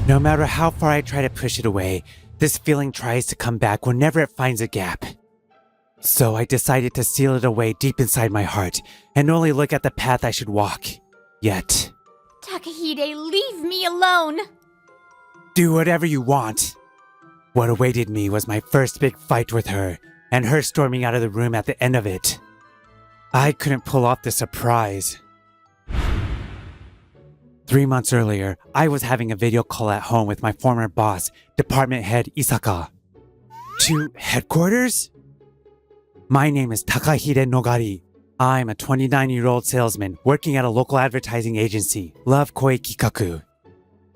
No matter how far I try to push it away, this feeling tries to come back whenever it finds a gap. So I decided to seal it away deep inside my heart and only look at the path I should walk. Yet, Takahide, leave me alone! do whatever you want. What awaited me was my first big fight with her, and her storming out of the room at the end of it. I couldn't pull off the surprise. 3 months earlier, I was having a video call at home with my former boss, department head Isaka. To headquarters? My name is Takahide Nogari. I'm a 29-year-old salesman working at a local advertising agency, Love Koi Kikaku.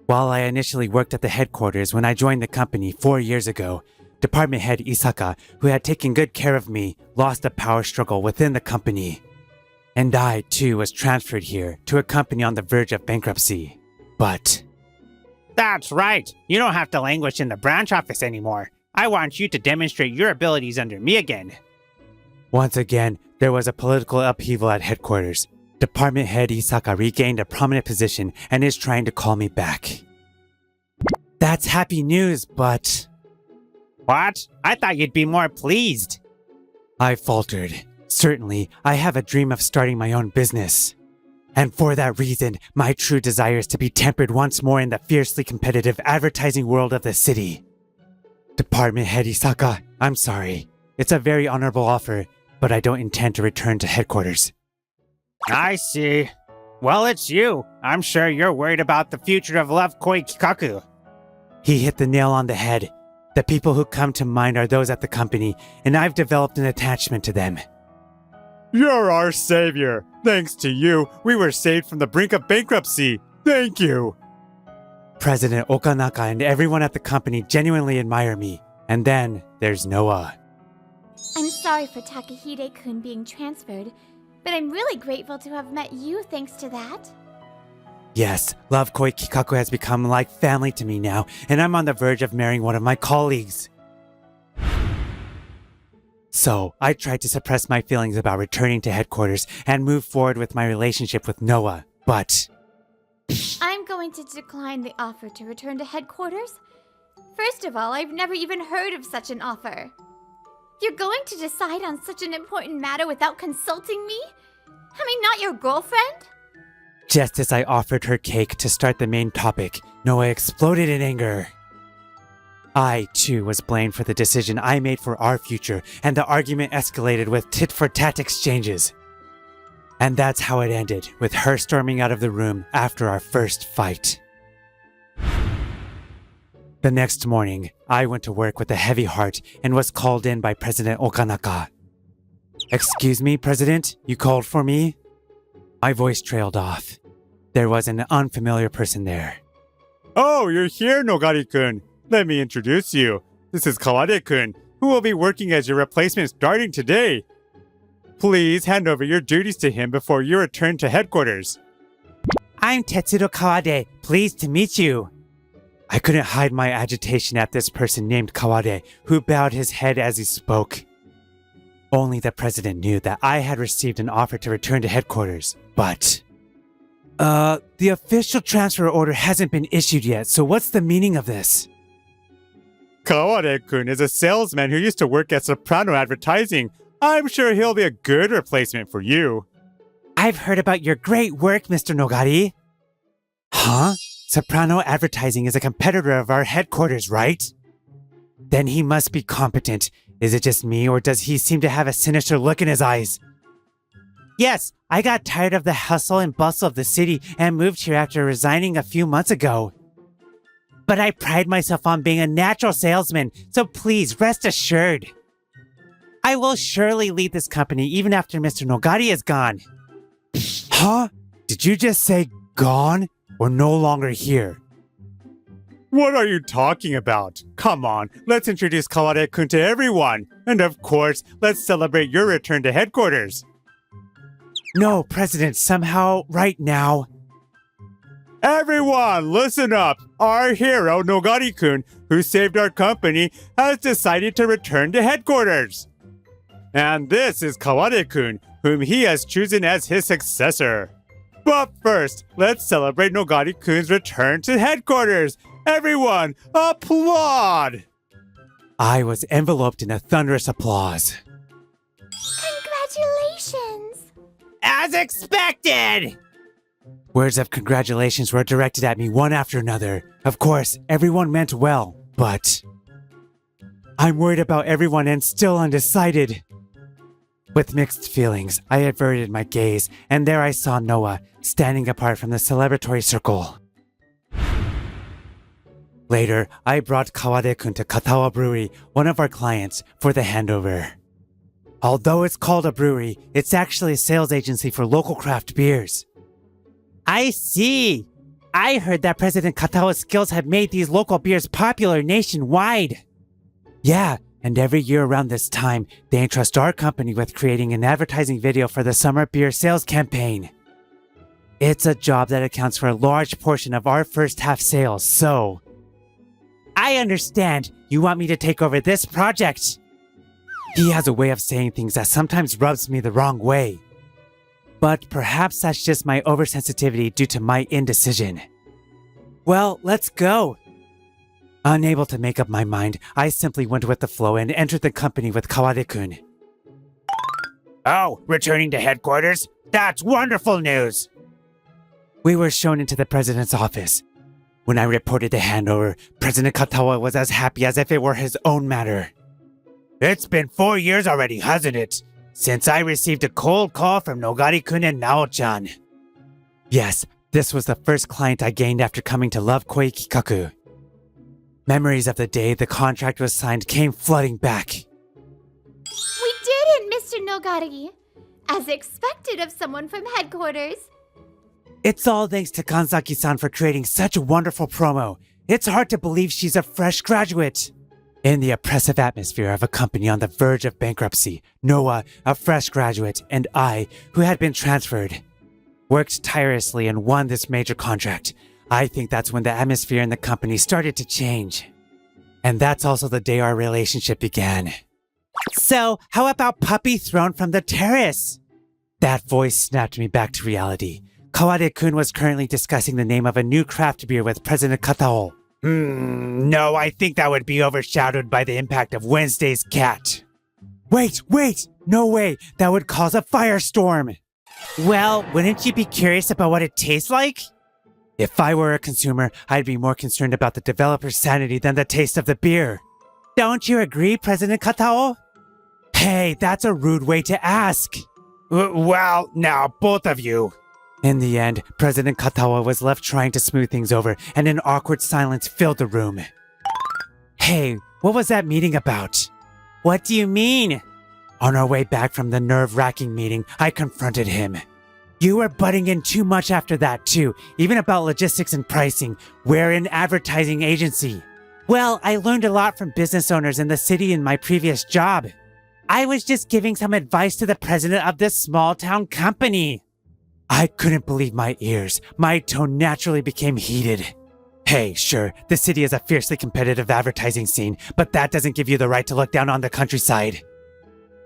While I initially worked at the headquarters when I joined the company 4 years ago, department head Isaka, who had taken good care of me, lost a power struggle within the company. And I, too, was transferred here to a company on the verge of bankruptcy. But... That's right. You don't have to languish in the branch office anymore. I want you to demonstrate your abilities under me again. once again, there was a political upheaval at headquarters. Department head Isaka regained a prominent position and is trying to call me back. That's happy news, but... What? I thought you'd be more pleased. I faltered. Certainly, I have a dream of starting my own business. And for that reason, my true desire is to be tempered once more in the fiercely competitive advertising world of the city. Department head Isaka, I'm sorry. It's a very honorable offer, but I don't intend to return to headquarters. I see. Well, it's you. I'm sure you're worried about the future of Love Koi Kikaku. He hit the nail on the head. The people who come to mind are those at the company, and I've developed an attachment to them. You're our savior. Thanks to you, we were saved from the brink of bankruptcy. Thank you. President Okanaka and everyone at the company genuinely admire me. And then there's Noah. I'm sorry for Takahide-kun being transferred, but I'm really grateful to have met you thanks to that. Yes, Love Koi Kikaku has become like family to me now, and I'm on the verge of marrying one of my colleagues. So, I tried to suppress my feelings about returning to headquarters and move forward with my relationship with Noah, but... I'm going to decline the offer to return to headquarters. First of all, I've never even heard of such an offer. You're going to decide on such an important matter without consulting me? Am I not your girlfriend? Just as I offered her cake to start the main topic, Noah exploded in anger. I, too, was blamed for the decision I made for our future, and the argument escalated with tit-for-tat exchanges. And that's how it ended, with her storming out of the room after our first fight. The next morning, I went to work with a heavy heart and was called in by President Okanaka. "Excuse me, President, you called for me?" My voice trailed off. There was an unfamiliar person there. Oh, you're here, Nogari-kun. Let me introduce you. This is Kawade-kun, who will be working as your replacement starting today. Please hand over your duties to him before you return to headquarters. I'm Tetsuro Kawade. Pleased to meet you. I couldn't hide my agitation at this person named Kawade, who bowed his head as he spoke. Only the president knew that I had received an offer to return to headquarters, but... the official transfer order hasn't been issued yet, so what's the meaning of this? Kawade-kun is a salesman who used to work at Soprano Advertising. I'm sure he'll be a good replacement for you. I've heard about your great work, Mr. Nogari. Huh? Soprano Advertising is a competitor of our headquarters, right? Then he must be competent. Is it just me, or does he seem to have a sinister look in his eyes? Yes, I got tired of the hustle and bustle of the city and moved here after resigning a few months ago. But I pride myself on being a natural salesman, so please rest assured. I will surely lead this company even after Mr. Nogari is gone. Huh? Did you just say gone or no longer here? What are you talking about? Come on, let's introduce Kawade-kun to everyone. And of course, let's celebrate your return to headquarters. No, President, somehow, right now. Everyone, listen up! Our hero, Nogari-kun, who saved our company, has decided to return to headquarters. And this is Kawade-kun, whom he has chosen as his successor. But first, let's celebrate Nogari-kun's return to headquarters. Everyone, applaud! I was enveloped in a thunderous applause. Congratulations! As expected! Words of congratulations were directed at me one after another. Of course, everyone meant well, but I'm worried about everyone and still undecided. With mixed feelings, I averted my gaze, and there I saw Noah, standing apart from the celebratory circle. Later, I brought Kawade-kun to Katawa Brewery, one of our clients, for the handover. Although it's called a brewery, it's actually a sales agency for local craft beers. I see. I heard that President Katawa's skills have made these local beers popular nationwide. Yeah, and every year around this time, they entrust our company with creating an advertising video for the summer beer sales campaign. It's a job that accounts for a large portion of our first half sales, so I understand. You want me to take over this project. He has a way of saying things that sometimes rubs me the wrong way. But perhaps that's just my oversensitivity due to my indecision. Well, let's go. Unable to make up my mind, I simply went with the flow and entered the company with Kawade-kun. Oh, returning to headquarters? That's wonderful news! We were shown into the president's office. When I reported the handover, President Katawa was as happy as if it were his own matter. It's been 4 years already, hasn't it? Since I received a cold call from Nogari-kun and Nao-chan. Yes, this was the first client I gained after coming to love Koi Kikaku. Memories of the day the contract was signed came flooding back. We did it, Mr. Nogari! As expected of someone from headquarters. It's all thanks to Kanzaki-san for creating such a wonderful promo. It's hard to believe she's a fresh graduate. In the oppressive atmosphere of a company on the verge of bankruptcy, Noah, a fresh graduate, and I, who had been transferred, worked tirelessly and won this major contract. I think that's when the atmosphere in the company started to change. And that's also the day our relationship began. So, how about puppy thrown from the terrace? That voice snapped me back to reality. Kawade-kun was currently discussing the name of a new craft beer with President Katao. No, I think that would be overshadowed by the impact of Wednesday's cat. Wait! No way! That would cause a firestorm! Well, wouldn't you be curious about what it tastes like? If I were a consumer, I'd be more concerned about the developer's sanity than the taste of the beer. Don't you agree, President Katao? Hey, that's a rude way to ask. Well, now, both of you. In the end, President Katawa was left trying to smooth things over, and an awkward silence filled the room. Hey, what was that meeting about? What do you mean? On our way back from the nerve-wracking meeting, I confronted him. You were butting in too much after that, too, even about logistics and pricing. We're an advertising agency. Well, I learned a lot from business owners in the city in my previous job. I was just giving some advice to the president of this small-town company. I couldn't believe my ears. My tone naturally became heated. Hey, sure, the city is a fiercely competitive advertising scene, but that doesn't give you the right to look down on the countryside.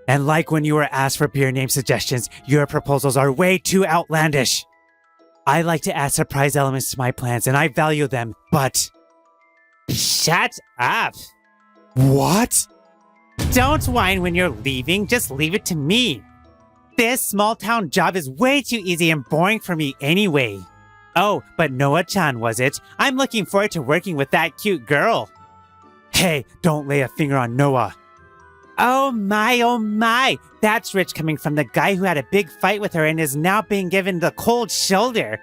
And like when you were asked for beer name suggestions, your proposals are way too outlandish. I like to add surprise elements to my plans, and I value them, but... Shut up! What? Don't whine when you're leaving, just leave it to me. This small-town job is way too easy and boring for me anyway. Oh, but Noah-chan was it? I'm looking forward to working with that cute girl. Hey, don't lay a finger on Noah. Oh my. That's rich coming from the guy who had a big fight with her and is now being given the cold shoulder.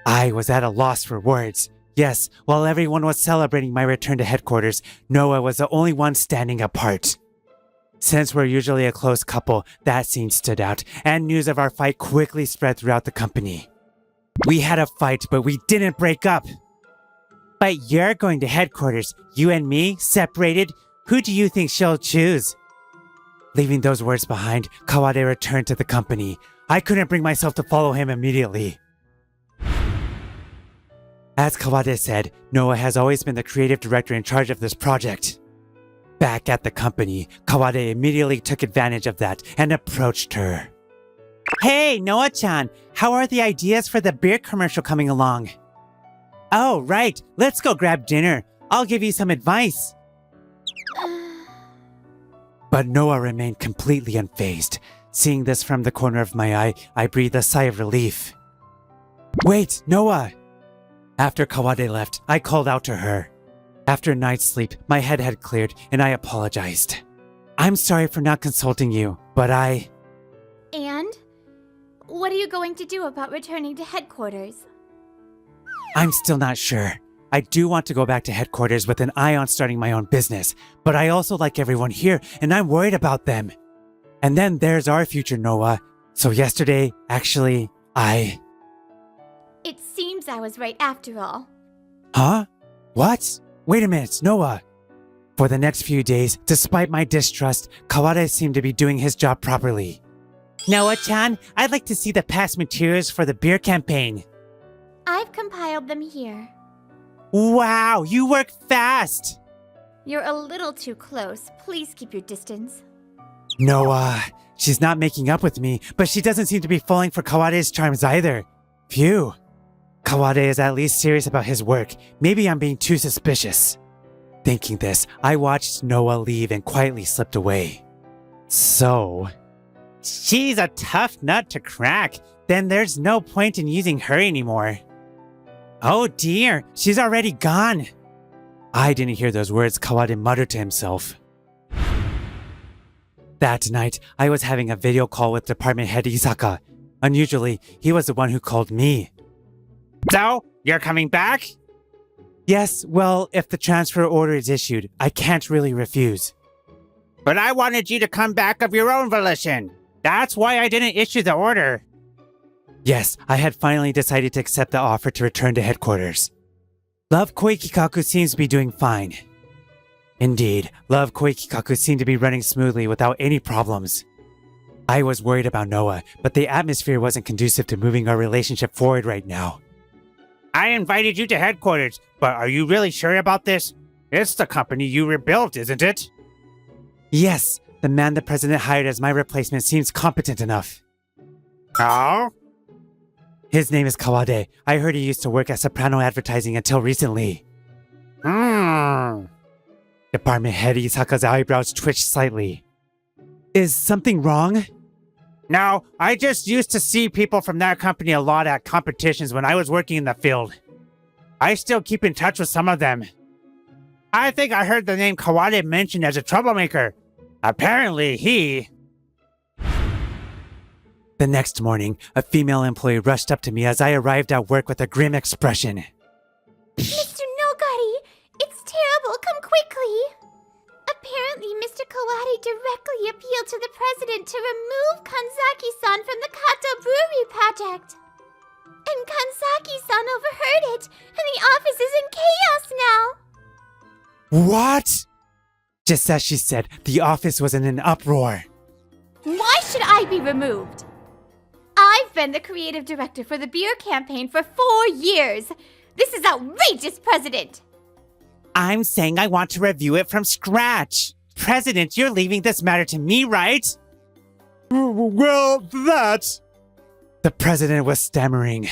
I was at a loss for words. Yes, while everyone was celebrating my return to headquarters, Noah was the only one standing apart. Since we're usually a close couple, that scene stood out, and news of our fight quickly spread throughout the company. We had a fight, but we didn't break up. But you're going to headquarters. You and me, separated. Who do you think she'll choose? Leaving those words behind, Kawade returned to the company. I couldn't bring myself to follow him immediately. As Kawade said, Noah has always been the creative director in charge of this project. Back at the company, Kawade immediately took advantage of that and approached her. Hey, Noah-chan, how are the ideas for the beer commercial coming along? Oh, right. Let's go grab dinner. I'll give you some advice. But Noah remained completely unfazed. Seeing this from the corner of my eye, I breathed a sigh of relief. Wait, Noah! After Kawade left, I called out to her. After a night's sleep, my head had cleared and I apologized. I'm sorry for not consulting you, but And? What are you going to do about returning to headquarters? I'm still not sure. I do want to go back to headquarters with an eye on starting my own business, but I also like everyone here and I'm worried about them. And then there's our future, Noah. So yesterday, actually, It seems I was right after all. Huh? What? Wait a minute, Noah. For the next few days, despite my distrust, Kawade seemed to be doing his job properly. Noah-chan, I'd like to see the past materials for the beer campaign. I've compiled them here. Wow, you work fast! You're a little too close. Please keep your distance. Noah, she's not making up with me, but she doesn't seem to be falling for Kawade's charms either. Phew. Kawade is at least serious about his work. Maybe I'm being too suspicious. Thinking this, I watched Noah leave and quietly slipped away. So... she's a tough nut to crack. Then there's no point in using her anymore. Oh dear, she's already gone. I didn't hear those words Kawade muttered to himself. That night, I was having a video call with department head Isaka. Unusually, he was the one who called me. So, you're coming back? Yes, well, if the transfer order is issued, I can't really refuse. But I wanted you to come back of your own volition. That's why I didn't issue the order. Yes, I had finally decided to accept the offer to return to headquarters. Love Koikikaku seems to be doing fine. Indeed, Love Koikikaku seemed to be running smoothly without any problems. I was worried about Noah, but the atmosphere wasn't conducive to moving our relationship forward right now. I invited you to headquarters, but are you really sure about this? It's the company you rebuilt, isn't it? Yes, the man the president hired as my replacement seems competent enough. Oh? His name is Kawade. I heard he used to work at Soprano Advertising until recently. Department head Isaka's eyebrows twitched slightly. Is something wrong? No, I just used to see people from that company a lot at competitions when I was working in the field. I still keep in touch with some of them. I think I heard the name Kawade mentioned as a troublemaker. Apparently he... The next morning, a female employee rushed up to me as I arrived at work with a grim expression. Mr. Nogari, it's terrible. Come quickly. Apparently, Mr. Kawade directly appealed to the president to remove Kanzaki-san from the Kato Brewery project. And Kanzaki-san overheard it, and the office is in chaos now. What? Just as she said, the office was in an uproar. Why should I be removed? I've been the creative director for the beer campaign for 4 years. This is outrageous, President. I'm saying I want to review it from scratch. President, you're leaving this matter to me, right? Well, that... The president was stammering.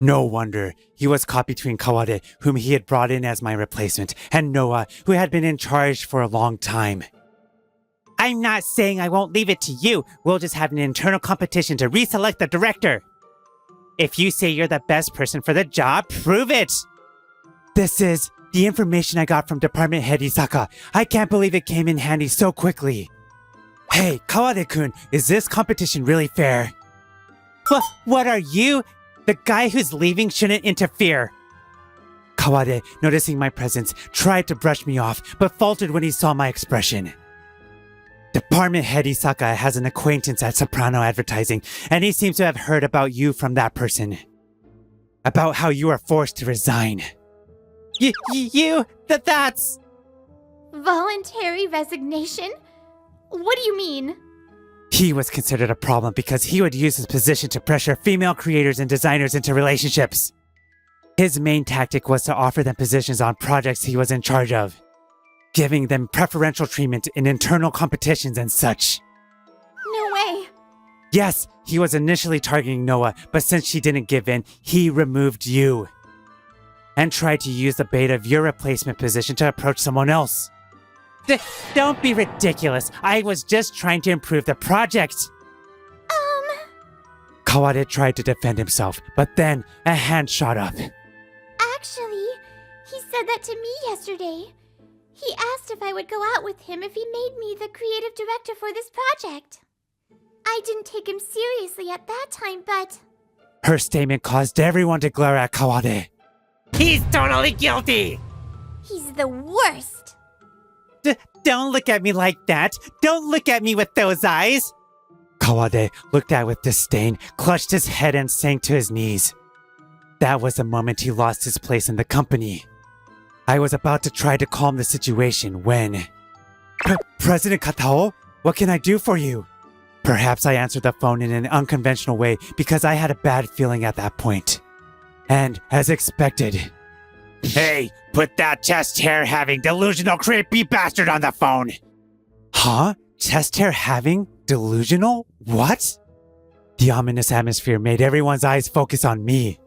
No wonder. He was caught between Kawade, whom he had brought in as my replacement, and Noah, who had been in charge for a long time. I'm not saying I won't leave it to you. We'll just have an internal competition to reselect the director. If you say you're the best person for the job, prove it. This is the information I got from Department Head Isaka. I can't believe it came in handy so quickly. Hey, Kawade-kun, is this competition really fair? What are you? The guy who's leaving shouldn't interfere. Kawade, noticing my presence, tried to brush me off, but faltered when he saw my expression. Department Head Isaka has an acquaintance at Soprano Advertising, and he seems to have heard about you from that person. About how you are forced to resign. That's... Voluntary resignation? What do you mean? He was considered a problem because he would use his position to pressure female creators and designers into relationships. His main tactic was to offer them positions on projects he was in charge of, giving them preferential treatment in internal competitions and such. No way. Yes, he was initially targeting Noah, but since she didn't give in, he removed you. And tried to use the bait of your replacement position to approach someone else. Don't be ridiculous. I was just trying to improve the project. Kawade tried to defend himself, but then a hand shot up. Actually, he said that to me yesterday. He asked if I would go out with him if he made me the creative director for this project. I didn't take him seriously at that time, but... Her statement caused everyone to glare at Kawade. He's totally guilty! He's the worst! Don't look at me like that! Don't look at me with those eyes! Kawade looked at with disdain, clutched his head and sank to his knees. That was the moment he lost his place in the company. I was about to try to calm the situation when... President Katao, what can I do for you? Perhaps I answered the phone in an unconventional way because I had a bad feeling at that point. And, as expected... Hey, put that chest hair having delusional creepy bastard on the phone! Huh? Chest hair having? Delusional? What? The ominous atmosphere made everyone's eyes focus on me.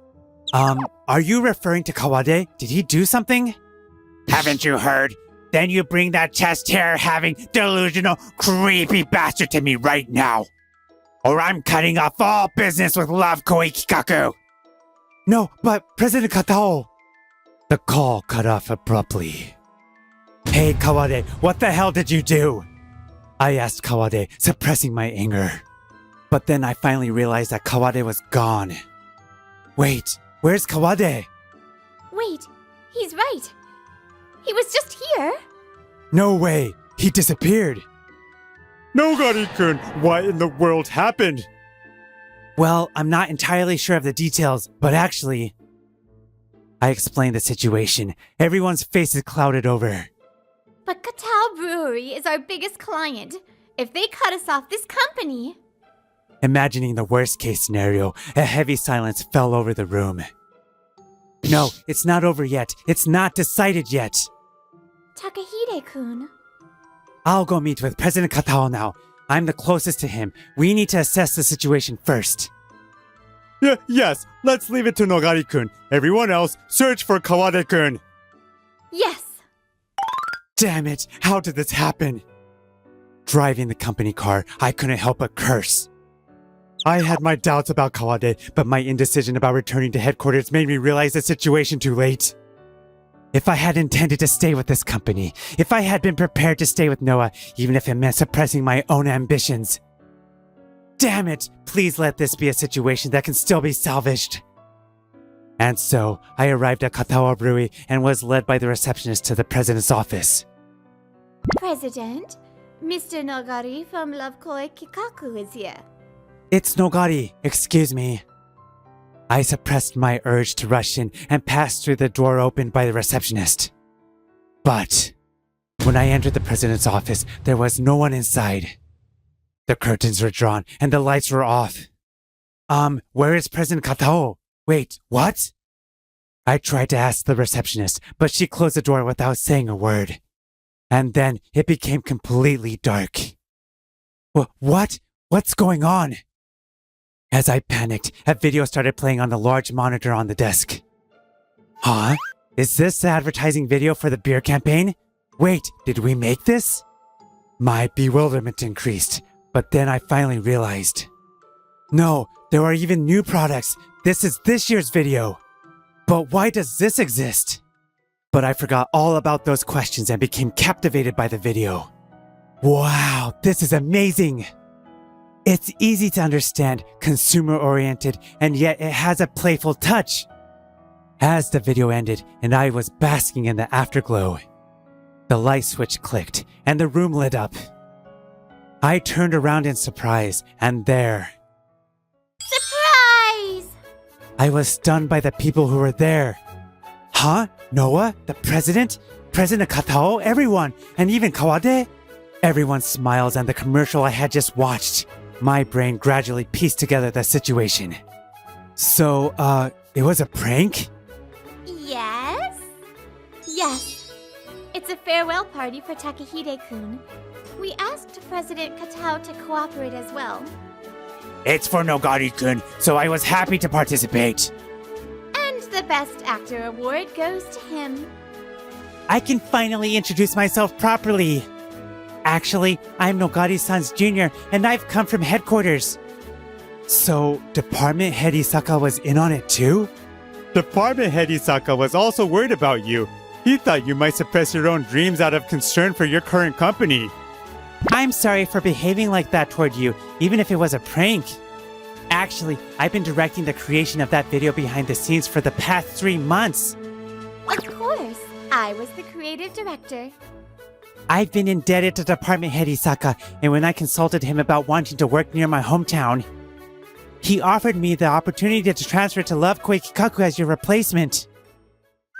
Are you referring to Kawade? Did he do something? Haven't you heard? Then you bring that chest hair having delusional creepy bastard to me right now. Or I'm cutting off all business with Love Koi Kikaku. No, but President Katao. The call cut off abruptly. Hey Kawade, what the hell did you do? I asked Kawade, suppressing my anger. But then I finally realized that Kawade was gone. Wait, where's Kawade? Wait, he's right. He was just here. No way, he disappeared. Nogari-kun, what in the world happened? Well, I'm not entirely sure of the details, but actually... I explained the situation. Everyone's faces clouded over. But Katao Brewery is our biggest client. If they cut us off this company... Imagining the worst case scenario, a heavy silence fell over the room. No, it's not over yet. It's not decided yet. Takahide-kun. I'll go meet with President Katao now. I'm the closest to him. We need to assess the situation first. Yes, let's leave it to Nogari-kun. Everyone else, search for Kawade-kun. Yes! Damn it, how did this happen? Driving the company car, I couldn't help but curse. I had my doubts about Kawade, but my indecision about returning to headquarters made me realize the situation too late. If I had intended to stay with this company, if I had been prepared to stay with Noah, even if it meant suppressing my own ambitions. Damn it, please let this be a situation that can still be salvaged. And so, I arrived at Katao Brewery and was led by the receptionist to the president's office. President, Mr. Nogari from Love Koi Kikaku is here. It's Nogari, excuse me. I suppressed my urge to rush in and passed through the door opened by the receptionist. But, when I entered the president's office, there was no one inside. The curtains were drawn and the lights were off. Where is President Katao? Wait, what? I tried to ask the receptionist, but she closed the door without saying a word. And then it became completely dark. What? What's going on? As I panicked, a video started playing on the large monitor on the desk. Huh? Is this the advertising video for the beer campaign? Wait, did we make this? My bewilderment increased, but then I finally realized. No, there are even new products. This is this year's video. But why does this exist? But I forgot all about those questions and became captivated by the video. Wow, this is amazing! It's easy to understand, consumer-oriented, and yet it has a playful touch. As the video ended and I was basking in the afterglow, the light switch clicked and the room lit up. I turned around in surprise, and there... Surprise! I was stunned by the people who were there. Huh? Noah? The president? President Katao? Everyone? And even Kawade? Everyone's smiles and the commercial I had just watched. My brain gradually pieced together the situation. So, it was a prank? Yes? Yes. It's a farewell party for Takahide-kun. We asked President Katao to cooperate as well. It's for Nogari-kun, so I was happy to participate. And the Best Actor award goes to him. I can finally introduce myself properly. Actually, I'm Nogari-san's junior, and I've come from headquarters. So, Department Head Isaka was in on it too? Department Head Isaka was also worried about you. He thought you might suppress your own dreams out of concern for your current company. I'm sorry for behaving like that toward you, even if it was a prank. Actually, I've been directing the creation of that video behind the scenes for the past 3 months. Of course, I was the creative director. I've been indebted to Department Head Isaka, and when I consulted him about wanting to work near my hometown, he offered me the opportunity to transfer to Love Koikikaku as your replacement.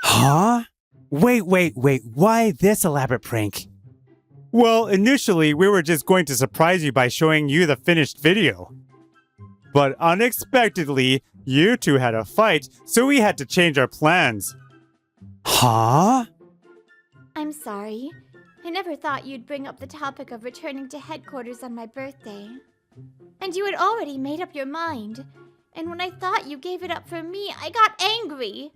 Huh? Wait, why this elaborate prank? Well, initially, we were just going to surprise you by showing you the finished video. But unexpectedly, you two had a fight, so we had to change our plans. Huh? I'm sorry. I never thought you'd bring up the topic of returning to headquarters on my birthday. And you had already made up your mind. And when I thought you gave it up for me, I got angry.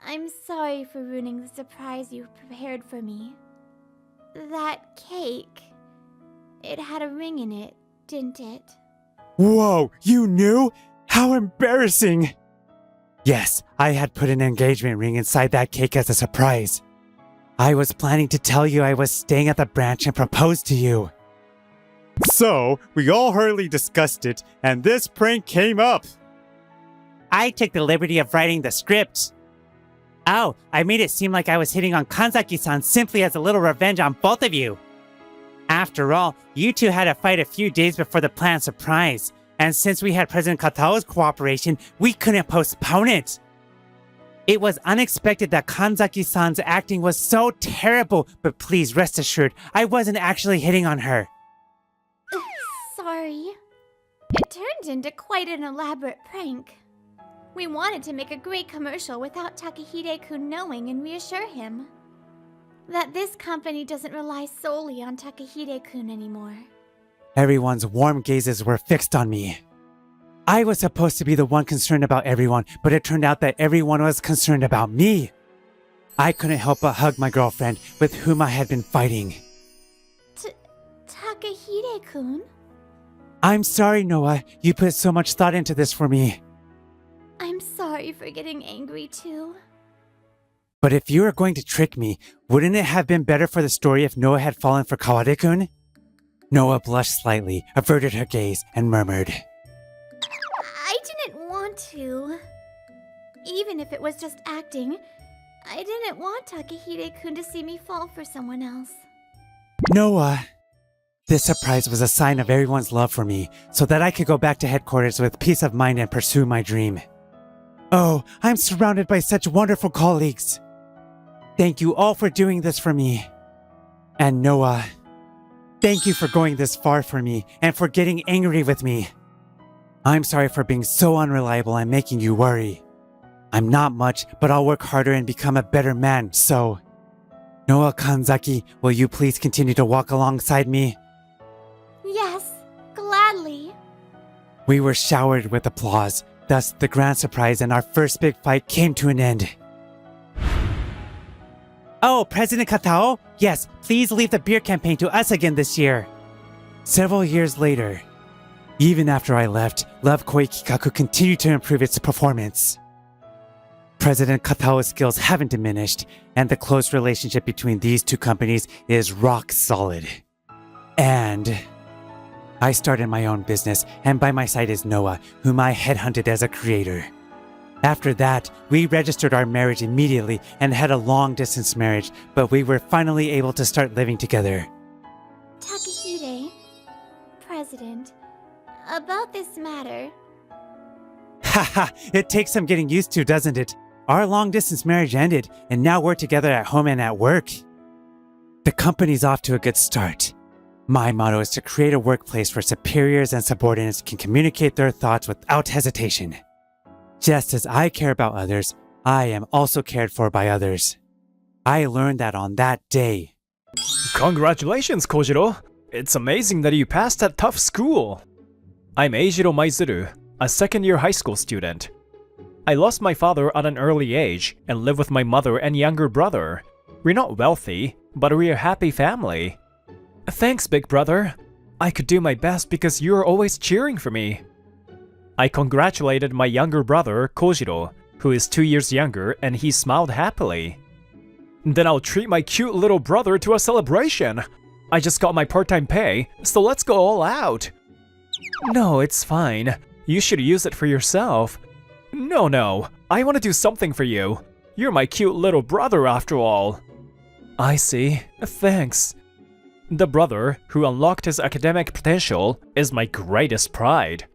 I'm sorry for ruining the surprise you prepared for me. That cake, it had a ring in it, didn't it? Whoa, you knew? How embarrassing! Yes, I had put an engagement ring inside that cake as a surprise. I was planning to tell you I was staying at the branch and propose to you. So, we all hurriedly discussed it, and this prank came up. I took the liberty of writing the script. Oh, I made it seem like I was hitting on Kanzaki-san simply as a little revenge on both of you. After all, you two had a fight a few days before the planned surprise, and since we had President Katao's cooperation, we couldn't postpone it. It was unexpected that Kanzaki-san's acting was so terrible, but please rest assured, I wasn't actually hitting on her. Sorry. It turned into quite an elaborate prank. We wanted to make a great commercial without Takahide-kun knowing and reassure him that this company doesn't rely solely on Takahide-kun anymore. Everyone's warm gazes were fixed on me. I was supposed to be the one concerned about everyone, but it turned out that everyone was concerned about me. I couldn't help but hug my girlfriend, with whom I had been fighting. Takahide-kun? I'm sorry, Noah. You put so much thought into this for me. I'm sorry for getting angry too. But if you were going to trick me, wouldn't it have been better for the story if Noah had fallen for Kawade-kun? Noah blushed slightly, averted her gaze, and murmured, I didn't want to. Even if it was just acting, I didn't want Takahide-kun to see me fall for someone else. Noah. This surprise was a sign of everyone's love for me, so that I could go back to headquarters with peace of mind and pursue my dream. Oh, I'm surrounded by such wonderful colleagues. Thank you all for doing this for me. And Noah, thank you for going this far for me and for getting angry with me. I'm sorry for being so unreliable and making you worry. I'm not much, but I'll work harder and become a better man, so... Noah Kanzaki, will you please continue to walk alongside me? Yes, gladly. We were showered with applause. Thus, the grand surprise and our first big fight came to an end. Oh, President Katao? Yes, please leave the beer campaign to us again this year. Several years later, even after I left, Love Koikikaku continued to improve its performance. President Katao's skills haven't diminished, and the close relationship between these two companies is rock solid. And I started my own business, and by my side is Noah, whom I headhunted as a creator. After that, we registered our marriage immediately and had a long-distance marriage, but we were finally able to start living together. Takahide, President, about this matter. Haha, it takes some getting used to, doesn't it? Our long-distance marriage ended, and now we're together at home and at work. The company's off to a good start. My motto is to create a workplace where superiors and subordinates can communicate their thoughts without hesitation. Just as I care about others, I am also cared for by others. I learned that on that day. Congratulations, Kojiro! It's amazing that you passed that tough school. I'm Eijiro Maizuru, a second-year high school student. I lost my father at an early age and live with my mother and younger brother. We're not wealthy, but we're a happy family. Thanks, big brother. I could do my best because you're always cheering for me. I congratulated my younger brother, Kojiro, who is 2 years younger, and he smiled happily. Then I'll treat my cute little brother to a celebration. I just got my part-time pay, so let's go all out. No, it's fine. You should use it for yourself. No, I want to do something for you. You're my cute little brother after all. I see. Thanks. The brother who unlocked his academic potential is my greatest pride.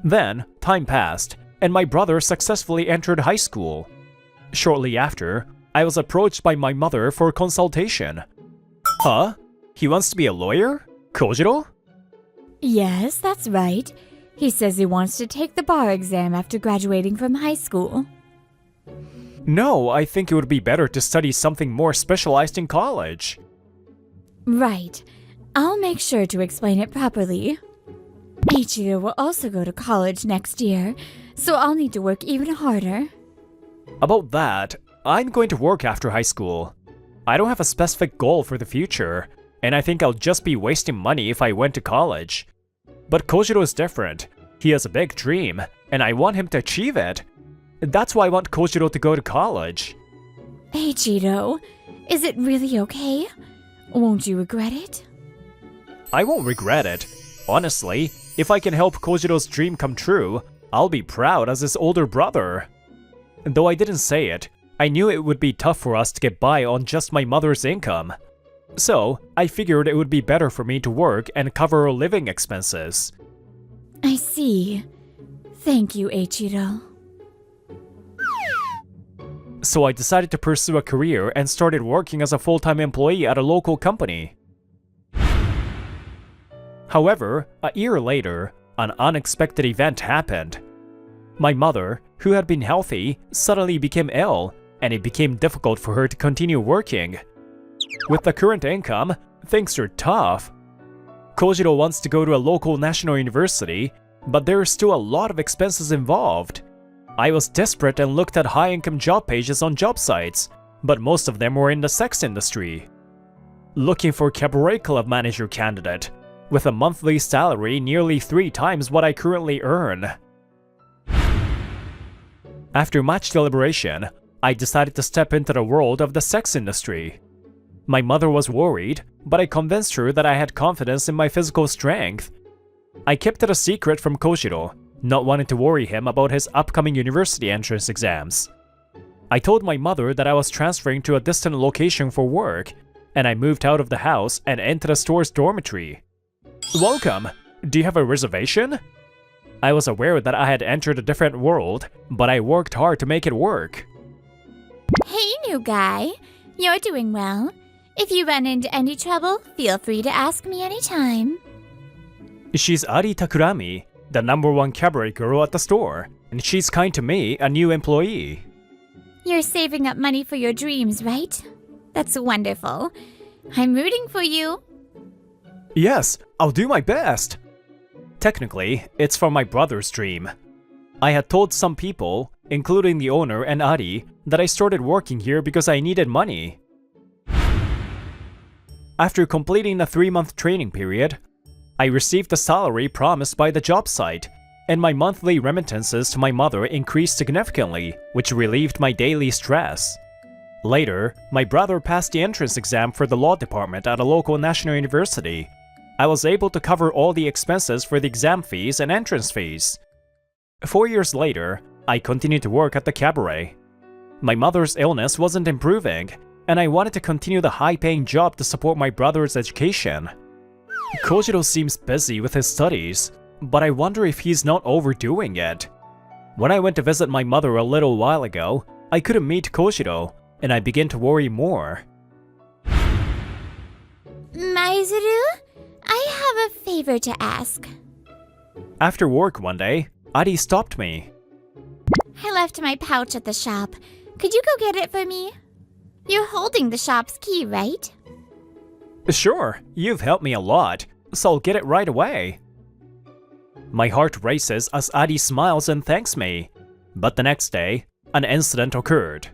Then, time passed, and my brother successfully entered high school. Shortly after, I was approached by my mother for consultation. Huh? He wants to be a lawyer? Kojiro? Yes, that's right. He says he wants to take the bar exam after graduating from high school. No, I think it would be better to study something more specialized in college. Right. I'll make sure to explain it properly. Eiichiro will also go to college next year, so I'll need to work even harder. About that, I'm going to work after high school. I don't have a specific goal for the future, and I think I'll just be wasting money if I went to college. But Kojiro is different. He has a big dream, and I want him to achieve it. That's why I want Kojiro to go to college. Eiichiro, is it really okay? Won't you regret it? I won't regret it. Honestly, if I can help Kojiro's dream come true, I'll be proud as his older brother. Though I didn't say it, I knew it would be tough for us to get by on just my mother's income. So, I figured it would be better for me to work and cover our living expenses. I see. Thank you, Eiichiro. So I decided to pursue a career and started working as a full-time employee at a local company. However, a year later, an unexpected event happened. My mother, who had been healthy, suddenly became ill, and it became difficult for her to continue working. With the current income, things are tough. Kojiro wants to go to a local national university, but there are still a lot of expenses involved. I was desperate and looked at high-income job pages on job sites, but most of them were in the sex industry. Looking for cabaret club manager candidate, with a monthly salary nearly 3 times what I currently earn. After much deliberation, I decided to step into the world of the sex industry. My mother was worried, but I convinced her that I had confidence in my physical strength. I kept it a secret from Kojiro, not wanting to worry him about his upcoming university entrance exams. I told my mother that I was transferring to a distant location for work, and I moved out of the house and entered the store's dormitory. Welcome! Do you have a reservation? I was aware that I had entered a different world, but I worked hard to make it work. Hey, new guy. You're doing well. If you run into any trouble, feel free to ask me anytime. She's Ari Takurami, the #1 cabaret girl at the store, and she's kind to me, a new employee. You're saving up money for your dreams, right? That's wonderful. I'm rooting for you. Yes, I'll do my best. Technically, it's for my brother's dream. I had told some people, including the owner and Ari, that I started working here because I needed money. After completing the 3-month training period, I received the salary promised by the job site, and my monthly remittances to my mother increased significantly, which relieved my daily stress. Later, my brother passed the entrance exam for the law department at a local national university. I was able to cover all the expenses for the exam fees and entrance fees. 4 years later, I continued to work at the cabaret. My mother's illness wasn't improving, and I wanted to continue the high-paying job to support my brother's education. Kojiro seems busy with his studies, but I wonder if he's not overdoing it. When I went to visit my mother a little while ago, I couldn't meet Kojiro, and I began to worry more. Maizuru, I have a favor to ask. After work one day, Ari stopped me. I left my pouch at the shop. Could you go get it for me? You're holding the shop's key, right? Sure, you've helped me a lot. so I'll get it right away. My heart races as Adi smiles and thanks me. But the next day, an incident occurred.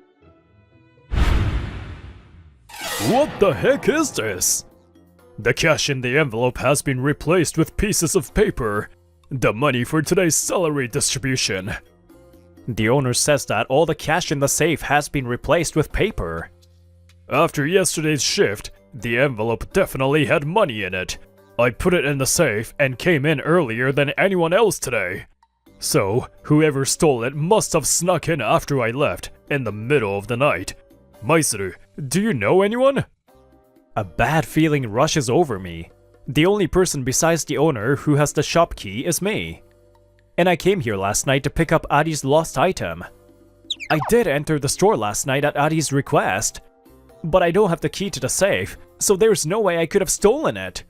What the heck is this? The cash in the envelope has been replaced with pieces of paper. The money for today's salary distribution. The owner says that all the cash in the safe has been replaced with paper. After yesterday's shift, the envelope definitely had money in it. I put it in the safe and came in earlier than anyone else today. So, whoever stole it must have snuck in after I left, in the middle of the night. Maizuru, do you know anyone? A bad feeling rushes over me. The only person besides the owner who has the shop key is me. And I came here last night to pick up Adi's lost item. I did enter the store last night at Adi's request, but I don't have the key to the safe, so there's no way I could have stolen it.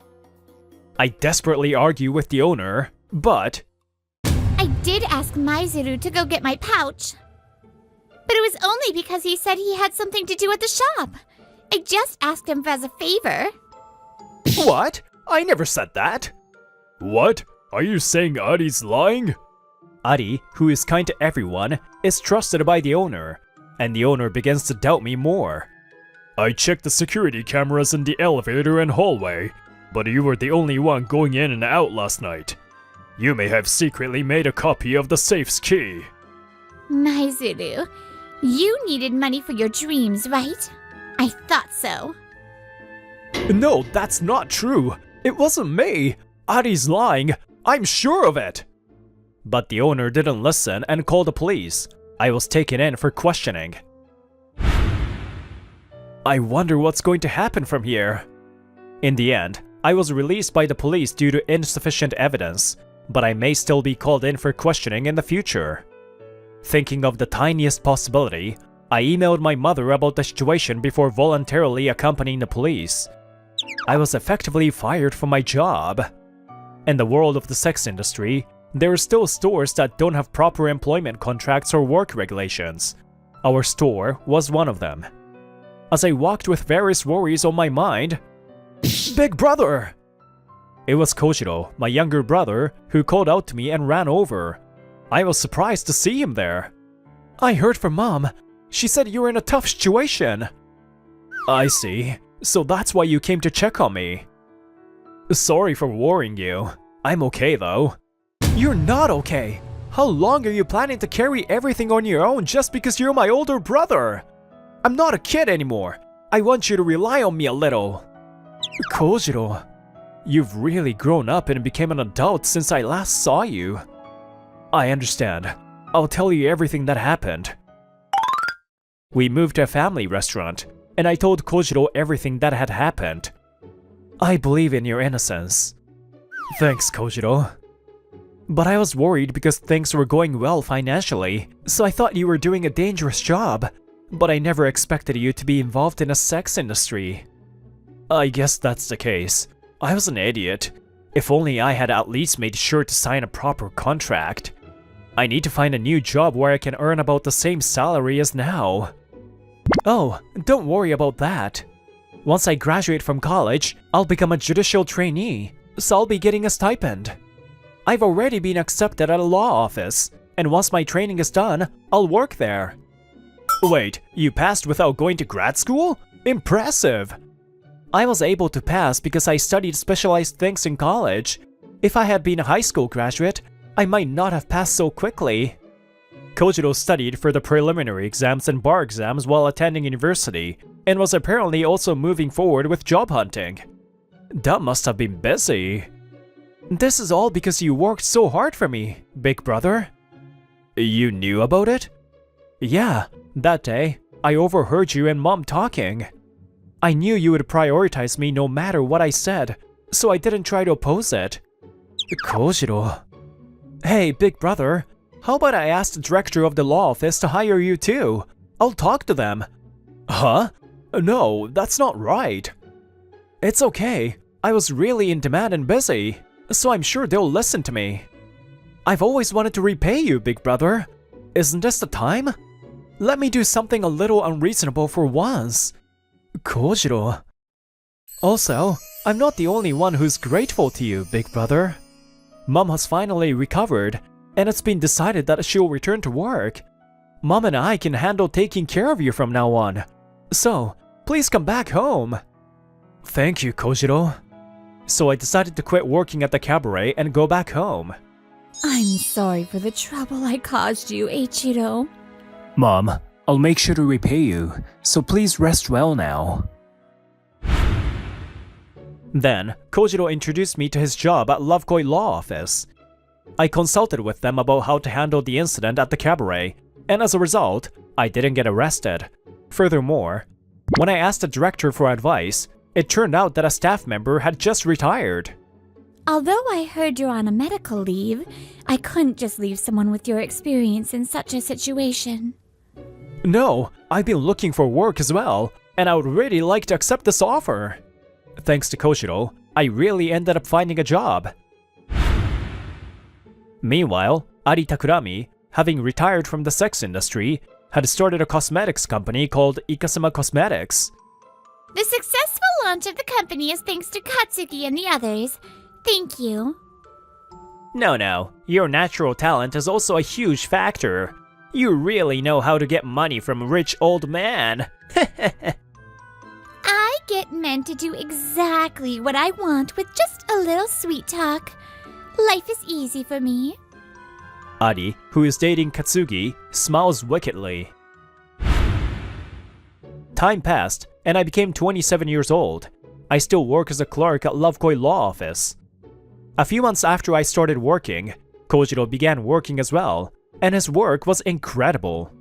I desperately argue with the owner, but I did ask Maizuru to go get my pouch. But it was only because he said he had something to do at the shop. I just asked him as a favor. What? I never said that. What? Are you saying Adi's lying? Adi, who is kind to everyone, is trusted by the owner, and the owner begins to doubt me more. I checked the security cameras in the elevator and hallway, but you were the only one going in and out last night. You may have secretly made a copy of the safe's key. Maizuru, you needed money for your dreams, right? I thought so. No, that's not true. It wasn't me. Adi's lying. I'm sure of it. But the owner didn't listen and called the police. I was taken in for questioning. I wonder what's going to happen from here. In the end, I was released by the police due to insufficient evidence, but I may still be called in for questioning in the future. Thinking of the tiniest possibility, I emailed my mother about the situation before voluntarily accompanying the police. I was effectively fired from my job. In the world of the sex industry, there are still stores that don't have proper employment contracts or work regulations. Our store was one of them. As I walked with various worries on my mind, Big brother! It was Kojiro, my younger brother, who called out to me and ran over. I was surprised to see him there. I heard from Mom. She said you were in a tough situation. I see. So that's why you came to check on me. Sorry for worrying you. I'm okay though. You're not okay. How long are you planning to carry everything on your own just because you're my older brother? I'm not a kid anymore. I want you to rely on me a little. Kojiro, you've really grown up and became an adult since I last saw you. I understand. I'll tell you everything that happened. We moved to a family restaurant, and I told Kojiro everything that had happened. I believe in your innocence. Thanks, Kojiro. But I was worried because things were going well financially, so I thought you were doing a dangerous job, but I never expected you to be involved in a sex industry. I guess that's the case. I was an idiot. If only I had at least made sure to sign a proper contract. I need to find a new job where I can earn about the same salary as now. Oh, don't worry about that. Once I graduate from college, I'll become a judicial trainee, so I'll be getting a stipend. I've already been accepted at a law office, and once my training is done, I'll work there. Wait, you passed without going to grad school? Impressive! I was able to pass because I studied specialized things in college. If I had been a high school graduate, I might not have passed so quickly. Kojiro studied for the preliminary exams and bar exams while attending university, and was apparently also moving forward with job hunting. That must have been busy. This is all because you worked so hard for me, big brother. You knew about it? Yeah, that day, I overheard you and Mom talking. I knew you would prioritize me no matter what I said, so I didn't try to oppose it. Kojiro. Hey, big brother, how about I ask the director of the law office to hire you too? I'll talk to them. Huh? No, that's not right. It's okay. I was really in demand and busy, so I'm sure they'll listen to me. I've always wanted to repay you, big brother. Isn't this the time? Let me do something a little unreasonable for once. Kojiro. Also, I'm not the only one who's grateful to you, big brother. Mom has finally recovered, and it's been decided that she'll return to work. Mom and I can handle taking care of you from now on. So, please come back home. Thank you, Kojiro. So I decided to quit working at the cabaret and go back home. I'm sorry for the trouble I caused you, Eiichiro. Mom, I'll make sure to repay you, so please rest well now. Then, Kojiro introduced me to his job at Lovekoi Law Office. I consulted with them about how to handle the incident at the cabaret, and as a result, I didn't get arrested. Furthermore, when I asked the director for advice, it turned out that a staff member had just retired. Although I heard you're on a medical leave, I couldn't just leave someone with your experience in such a situation. No, I've been looking for work as well, and I would really like to accept this offer. Thanks to Kojiro, I really ended up finding a job. Meanwhile, Ari Takurami, having retired from the sex industry, had started a cosmetics company called Ikasama Cosmetics. The successful launch of the company is thanks to Katsuki and the others. Thank you. No, your natural talent is also a huge factor. You really know how to get money from a rich old man. I get men to do exactly what I want with just a little sweet talk. Life is easy for me. Ari, who is dating Katsugi, smiles wickedly. Time passed, and I became 27 years old. I still work as a clerk at Lovekoi Law Office. A few months after I started working, Kojiro began working as well, and his work was incredible.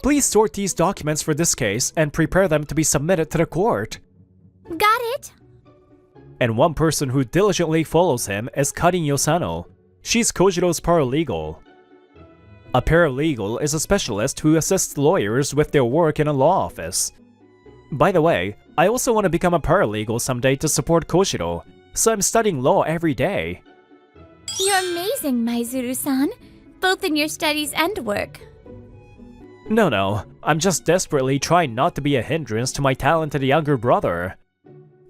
Please sort these documents for this case and prepare them to be submitted to the court. Got it? And one person who diligently follows him is Karin Yosano. She's Kojiro's paralegal. A paralegal is a specialist who assists lawyers with their work in a law office. By the way, I also want to become a paralegal someday to support Kojiro, so I'm studying law every day. You're amazing, Maizuru-san, both in your studies and work. No, I'm just desperately trying not to be a hindrance to my talented younger brother.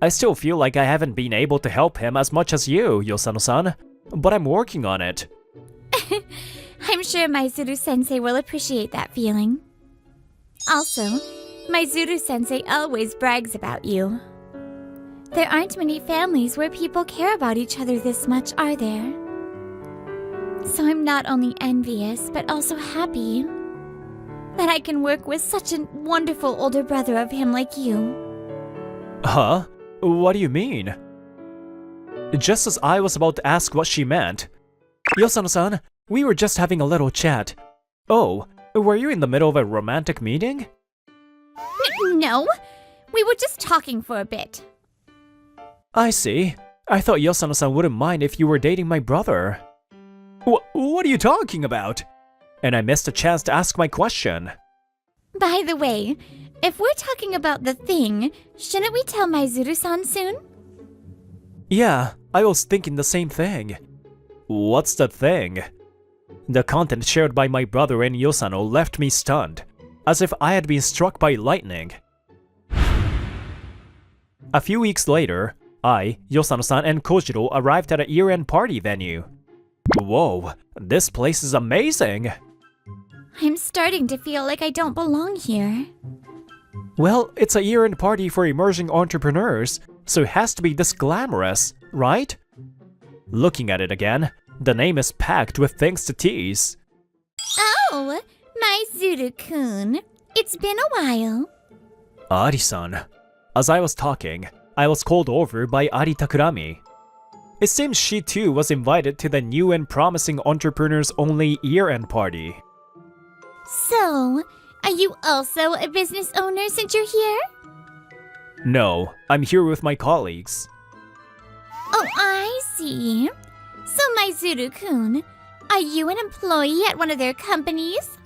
I still feel like I haven't been able to help him as much as you, Yosano-san, but I'm working on it. I'm sure Maizuru-sensei will appreciate that feeling. Also, Maizuru-sensei always brags about you. There aren't many families where people care about each other this much, are there? So I'm not only envious, but also happy that I can work with such a wonderful older brother of him like you. Huh? What do you mean? Just as I was about to ask what she meant, Yosano-san, we were just having a little chat. Oh, were you in the middle of a romantic meeting? No, we were just talking for a bit. I see. I thought Yosano-san wouldn't mind if you were dating my brother. What are you talking about? And I missed a chance to ask my question. By the way, if we're talking about the thing, shouldn't we tell Maizuru-san soon? Yeah, I was thinking the same thing. What's the thing? The content shared by my brother and Yosano left me stunned, as if I had been struck by lightning. A few weeks later, I, Yosano-san, and Kojiro arrived at a year-end party venue. Whoa, this place is amazing! I'm starting to feel like I don't belong here. Well, it's a year-end party for emerging entrepreneurs, so it has to be this glamorous, right? Looking at it again, the name is packed with things to tease. Oh, Maizuru-kun. It's been a while. Ari-san. As I was talking, I was called over by Ari Takurami. It seems she too was invited to the new and promising entrepreneurs-only year-end party. So, are you also a business owner since you're here? No, I'm here with my colleagues. Oh, I see. So, Maizuru-kun, are you an employee at one of their companies?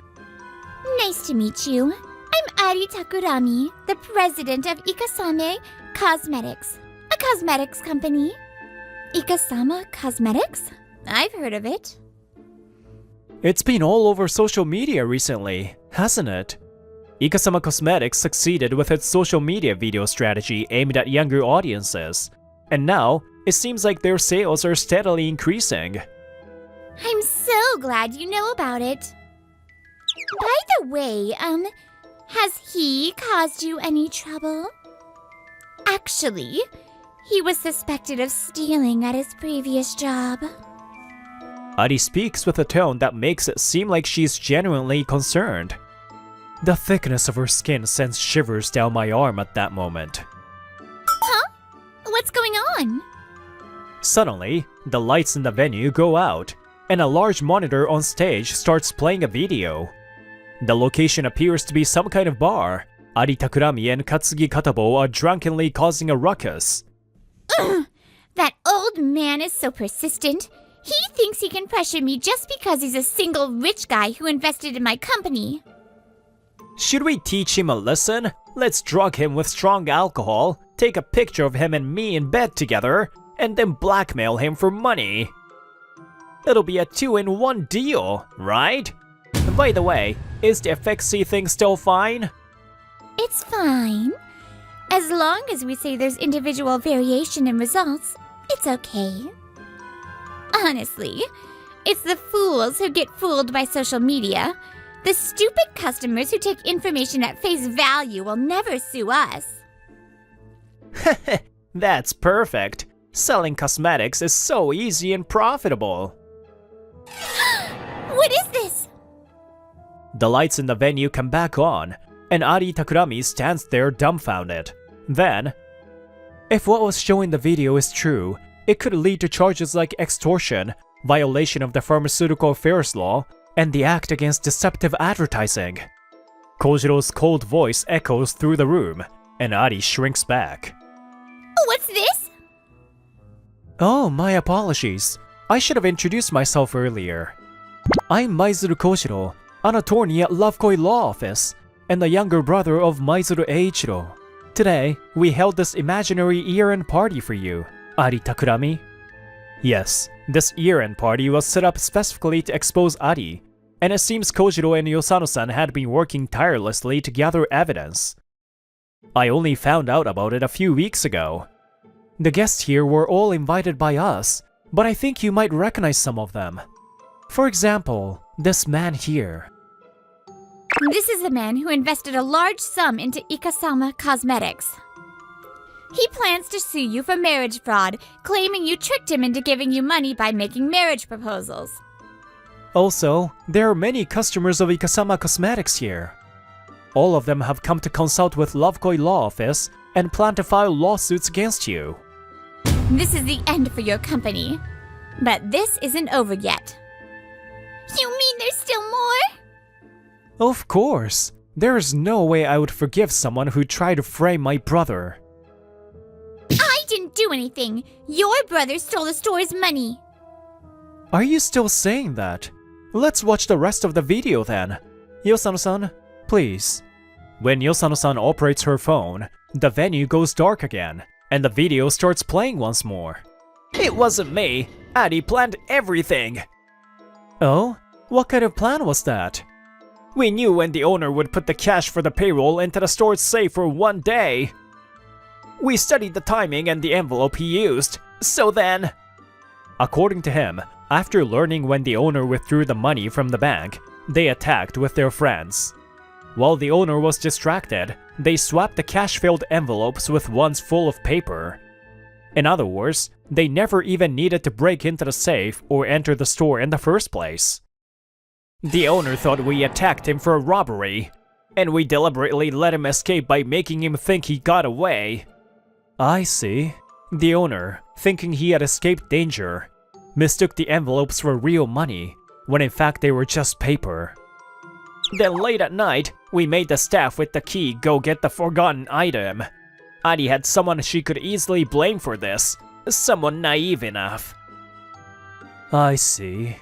Nice to meet you. I'm Ari Takurami, the president of Ikasame Cosmetics, a cosmetics company. Ikasama Cosmetics? I've heard of it. It's been all over social media recently, hasn't it? Ikasama Cosmetics succeeded with its social media video strategy aimed at younger audiences, and now it seems like their sales are steadily increasing. I'm so glad you know about it. By the way, has he caused you any trouble? Actually, he was suspected of stealing at his previous job. Ari speaks with a tone that makes it seem like she's genuinely concerned. The thickness of her skin sends shivers down my arm at that moment. Huh? What's going on? Suddenly, the lights in the venue go out, and a large monitor on stage starts playing a video. The location appears to be some kind of bar. Ari Takurami and Katsugi Katabo are drunkenly causing a ruckus. Ugh, that old man is so persistent. He thinks he can pressure me just because he's a single rich guy who invested in my company. Should we teach him a lesson? Let's drug him with strong alcohol, take a picture of him and me in bed together, and then blackmail him for money. It'll be a 2-in-1 deal, right? By the way, is the FXC thing still fine? It's fine. As long as we say there's individual variation in results, it's okay. Honestly, it's the fools who get fooled by social media. The stupid customers who take information at face value will never sue us. That's perfect. Selling cosmetics is so easy and profitable. What is this? The lights in the venue come back on, and Ari Takurami stands there dumbfounded. Then, if what was shown in the video is true, it could lead to charges like extortion, violation of the Pharmaceutical Affairs Law, and the Act Against Deceptive Advertising. Kojiro's cold voice echoes through the room, and Ari shrinks back. What's this? Oh, my apologies. I should have introduced myself earlier. I'm Maizuru Kojiro, an attorney at Lovekoi Law Office, and the younger brother of Maizuru Eiichiro. Today, we held this imaginary year-end party for you, Ari Takurami. Yes, this year-end party was set up specifically to expose Ari, and it seems Kojiro and Yosano-san had been working tirelessly to gather evidence. I only found out about it a few weeks ago. The guests here were all invited by us, but I think you might recognize some of them. For example, this man here. This is the man who invested a large sum into Ikasama Cosmetics. He plans to sue you for marriage fraud, claiming you tricked him into giving you money by making marriage proposals. Also, there are many customers of Ikasama Cosmetics here. All of them have come to consult with Lovekoi Law Office and plan to file lawsuits against you. This is the end for your company. But this isn't over yet. You mean there's still more? Of course. There is no way I would forgive someone who tried to frame my brother. I didn't do anything. Your brother stole the store's money. Are you still saying that? Let's watch the rest of the video then. Yosano-san, please. When Yosano-san operates her phone, the venue goes dark again, and the video starts playing once more. It wasn't me. Ari planned everything. Oh? What kind of plan was that? We knew when the owner would put the cash for the payroll into the store's safe for one day. We studied the timing and the envelope he used, so then... According to him, after learning when the owner withdrew the money from the bank, they attacked with their friends. While the owner was distracted, they swapped the cash-filled envelopes with ones full of paper. In other words, they never even needed to break into the safe or enter the store in the first place. The owner thought we attacked him for a robbery, and we deliberately let him escape by making him think he got away. I see. The owner, thinking he had escaped danger, mistook the envelopes for real money, when in fact they were just paper. Then late at night, we made the staff with the key go get the forgotten item. Ari had someone she could easily blame for this, someone naive enough. I see.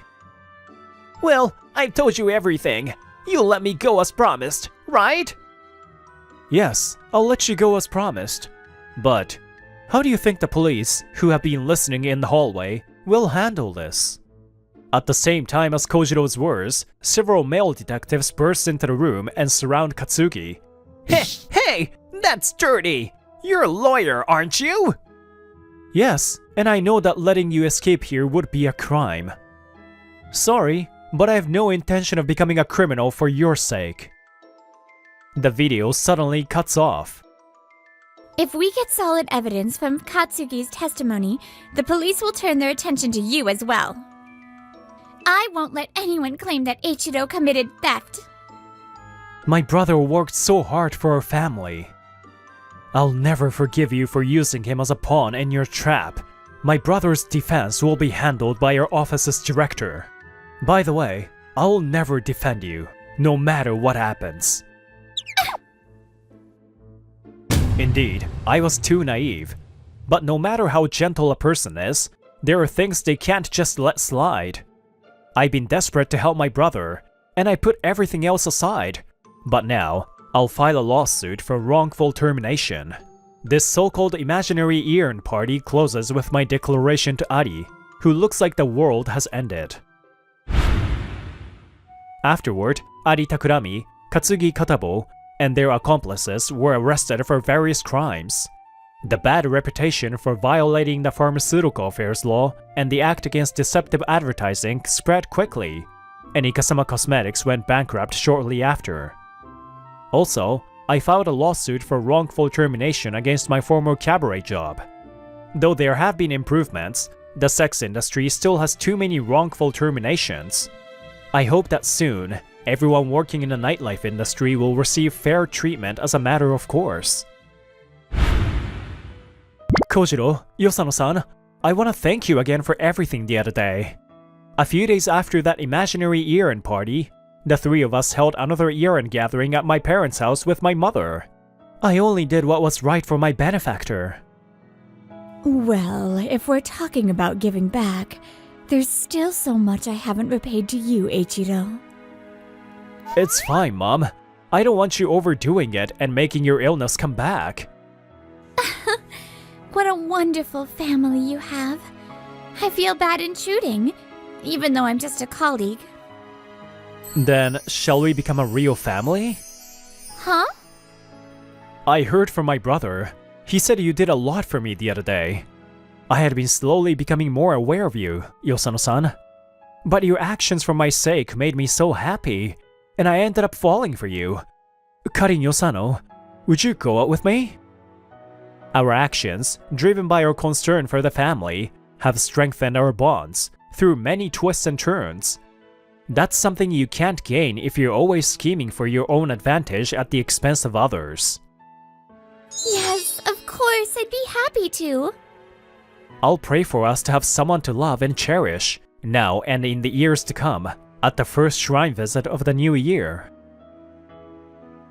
Well, I told you everything. You'll let me go as promised, right? Yes, I'll let you go as promised. But how do you think the police, who have been listening in the hallway, will handle this? At the same time as Kojiro's words, several male detectives burst into the room and surround Katsuki. Hey, that's dirty! You're a lawyer, aren't you? Yes, and I know that letting you escape here would be a crime. Sorry, but I have no intention of becoming a criminal for your sake. The video suddenly cuts off. If we get solid evidence from Katsuki's testimony, the police will turn their attention to you as well. I won't let anyone claim that Ichiro committed theft. My brother worked so hard for our family. I'll never forgive you for using him as a pawn in your trap. My brother's defense will be handled by our office's director. By the way, I'll never defend you, no matter what happens. Indeed, I was too naive. But no matter how gentle a person is, there are things they can't just let slide. I've been desperate to help my brother, and I put everything else aside. But now, I'll file a lawsuit for wrongful termination. This so-called imaginary year-end party closes with my declaration to Ari, who looks like the world has ended. Afterward, Ari Takurami, Katsugi Katabo, and their accomplices were arrested for various crimes. The bad reputation for violating the pharmaceutical affairs law and the act against deceptive advertising spread quickly, and Ikasama Cosmetics went bankrupt shortly after. Also, I filed a lawsuit for wrongful termination against my former cabaret job. Though there have been improvements, the sex industry still has too many wrongful terminations. I hope that soon, everyone working in the nightlife industry will receive fair treatment as a matter of course. Kojiro, Yosano-san, I want to thank you again for everything the other day. A few days after that imaginary year-end party, the three of us held another year-end gathering at my parents' house with my mother. I only did what was right for my benefactor. Well, if we're talking about giving back, there's still so much I haven't repaid to you, Ichiro. It's fine, Mom. I don't want you overdoing it and making your illness come back. What a wonderful family you have. I feel bad intruding, even though I'm just a colleague. Then, shall we become a real family? Huh? I heard from my brother. He said you did a lot for me the other day. I had been slowly becoming more aware of you, Yosano-san. But your actions for my sake made me so happy, and I ended up falling for you. Karin Yosano, would you go out with me? Our actions, driven by our concern for the family, have strengthened our bonds through many twists and turns. That's something you can't gain if you're always scheming for your own advantage at the expense of others. Yes, of course, I'd be happy to. I'll pray for us to have someone to love and cherish, now and in the years to come, at the first shrine visit of the new year.